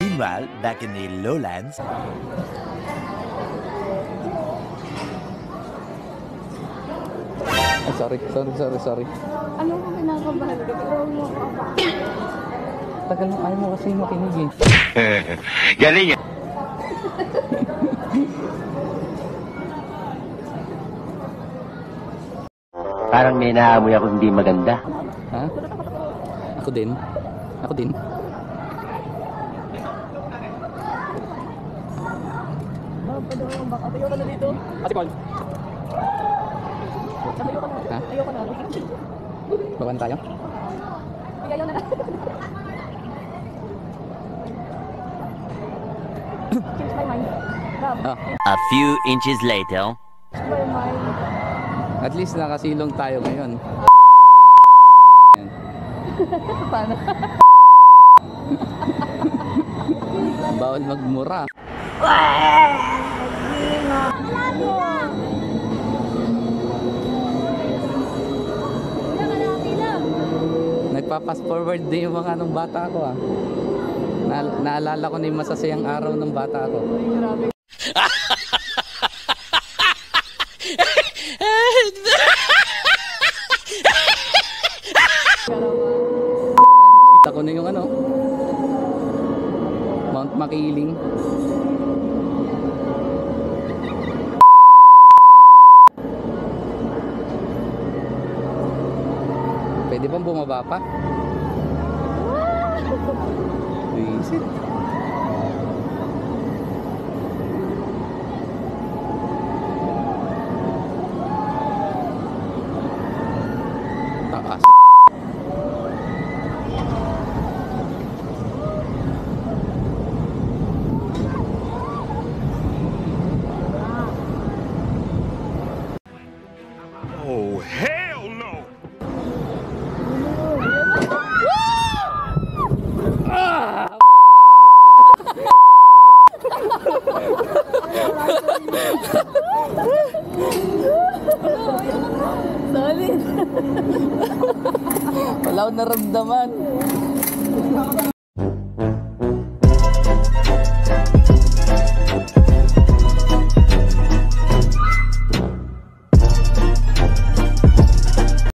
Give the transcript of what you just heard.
Meanwhile, back in the lowlands. Sorry. Ano ko kinakabahan ka? Pero mo ako apa. Tagal mo, ayaw mo kasi makinig eh. Galing yan. Parang may naamoy ako hindi maganda. Ha? Ako din. Ayaw ka na dito. Ate Paul. Ayaw ka na. Ha? Ayaw ka na. Bawan tayo? Ayaw na. Change my mind. Rob, Ah, A few inches later. change my mind. at least nakasilong tayo ngayon. Paano? Bawal magmura. Nagpa-fast forward din yung mga nung bata ko ah. Naalala ko na yung masasayang araw ng bata ko. Grabe. Kita ko na yung ano, Mount Makiling. Pwede bang bumaba pa? Visit. Taas. Oh, hell no! Solid. Wala akong naramdaman.